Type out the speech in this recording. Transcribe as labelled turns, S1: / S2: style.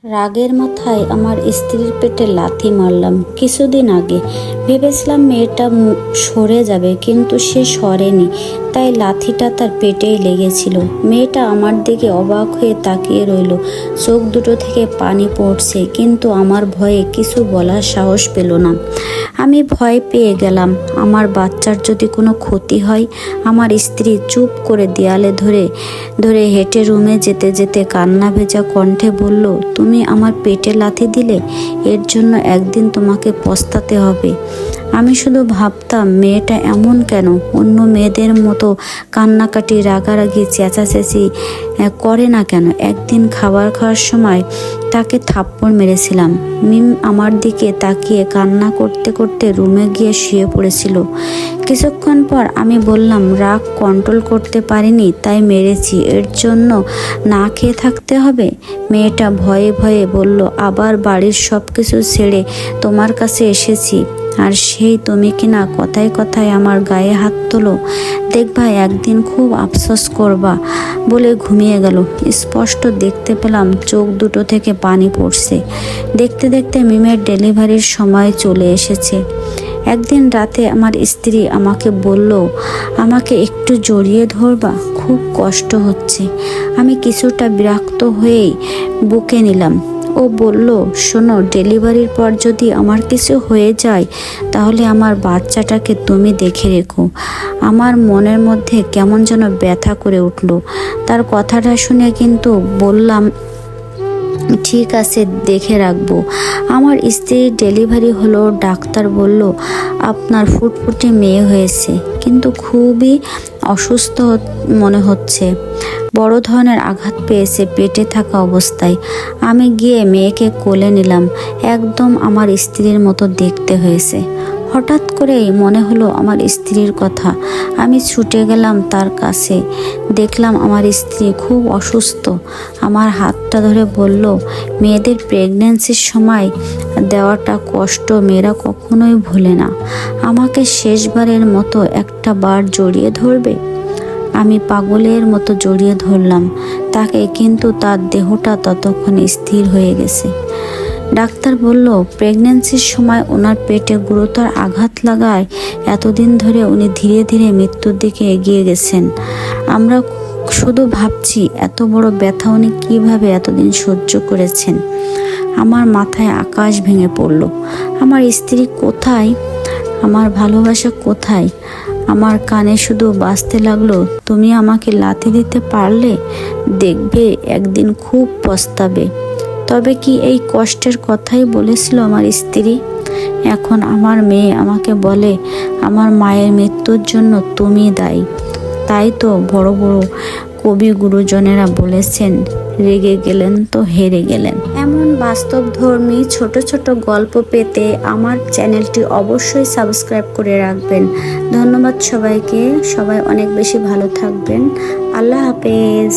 S1: রাগের মাথায় আমার স্ত্রীর পেটে লাথি মারলাম কিছুদিন আগে। ভেবেছিলাম মেয়েটা সরে যাবে, কিন্তু সে সরেনি। তাই লাথিটা তার পেটেই লেগেছিল। মেয়েটা আমার দিকে অবাক হয়ে তাকিয়ে রইল। চোখ দুটো থেকে পানি পড়ছে, কিন্তু আমার ভয়ে কিছু বলার সাহস পেল না। আমি ভয় পেয়ে গেলাম, আমার বাচ্চার যদি কোনো ক্ষতি হয়। আমার স্ত্রী চুপ করে দেয়ালে ধরে ধরে হেঁটে রুমে যেতে যেতে কান্না ভেজা কণ্ঠে বলল, তুমি আমার পেটে লাথি দিলে, এর জন্য একদিন তোমাকে পস্তাতে হবে। আমি শুধু ভাবতাম, মেয়েটা এমন কেন? অন্য মেয়েদের মতো কান্নাকাটি, রাগারাগি, চেঁচাচেঁচি করে না কেন? একদিন খাবার খাওয়ার সময় তাকে থাপ্পড় মেরেছিলাম। মিম আমার দিকে তাকিয়ে কান্না করতে করতে রুমে গিয়ে শুয়ে পড়েছিল। কিছুক্ষণ পর আমি বললাম, রাগ কন্ট্রোল করতে পারিনি তাই মেরেছি, এর জন্য না খেয়ে থাকতে হবে? মেয়েটা ভয়ে ভয়ে বলল, আবার বাড়ির সব কিছু ছেড়ে তোমার কাছে এসেছি, আর সেই তুমি কিনা কথায় কথায় আমার গায়ে হাত তোলো। দেখবা একদিন খুব আফসোস করবা, বলে ঘুমিয়ে গেল। স্পষ্ট দেখতে পেলাম চোখ দুটো থেকে পানি পড়ছে। দেখতে দেখতে মিমের ডেলিভারির সময় চলে এসেছে। একদিন রাতে আমার স্ত্রী আমাকে বলল, আমাকে একটু জড়িয়ে ধরবা, খুব কষ্ট হচ্ছে। আমি কিছুটা বিরক্ত হয়েই বুকে নিলাম। ও বলল, শোনো, ডেলিভারির পর যদি আমার কিছু হয়ে যায়, তাহলে আমার বাচ্চাটাকে তুমি দেখে রেখো। আমার মনের মধ্যে কেমন যেন ব্যথা করে উঠল। তার কথাটা শুনে কিন্তু বললাম, ঠিক আছে, দেখে রাখবো। আমার স্ত্রীর ডেলিভারি হলো। ডাক্তার বলল, আপনার ফুটফুটে মেয়ে হয়েছে, কিন্তু খুবই অসুস্থ মনে হচ্ছে। বড় ধরনের আঘাত পেয়েছে পেটে থাকা অবস্থায়। আমি গিয়ে মেয়েকে কোলে নিলাম। একদম আমার স্ত্রীর মতো দেখতে হয়েছে। হঠাৎ করেই মনে হলো আমার স্ত্রীর কথা। আমি ছুটে গেলাম তার কাছে। দেখলাম আমার স্ত্রী খুব অসুস্থ। আমার হাতটা ধরে বলল, মেয়েদের প্রেগন্যান্সির সময় দেওয়াটা কষ্ট মেয়েরা কখনোই ভোলে না। আমাকে শেষবারের মতো একটা বার জড়িয়ে ধরবে? আমি পাগলের মতো জড়িয়ে ধরলাম তাকে, কিন্তু তার দেহটা ততক্ষণে স্থির হয়ে গেছে। ডাক্তার বলল, প্রেগন্যান্সির সময় ওনার পেটে গুরুতর আঘাত লাগায় এতদিন ধরে উনি ধীরে ধীরে মৃত্যুর দিকে এগিয়ে গেছেন। আমরা শুধু ভাবছি, এত বড় ব্যথা উনি কীভাবে এতদিন সহ্য করেছেন। আমার মাথায় আকাশ ভেঙে পড়ল। আমার স্ত্রী কোথায়? আমার ভালোবাসা কোথায়? আমার কানে শুধু বাজতে লাগলো, তুমি আমাকে লাথি দিতে পারলে, দেখবে একদিন খুব পস্তাবে। তবে কি এই কষ্টের কথাই বলেছিল আমার স্ত্রী? এখন আমার মেয়ে আমাকে বলে, আমার মায়ের মৃত্যুর জন্য তুমি দায়ী। তাই তো বড় বড় কবি গুরুজনেরা বলেছেন, রেগে গেলেন তো হেরে গেলেন। এমন বাস্তবধর্মী ছোট ছোট গল্প পেতে আমার চ্যানেলটি অবশ্যই সাবস্ক্রাইব করে রাখবেন। ধন্যবাদ সবাইকে। সবাই অনেক বেশি ভালো থাকবেন। আল্লাহ হাফেজ।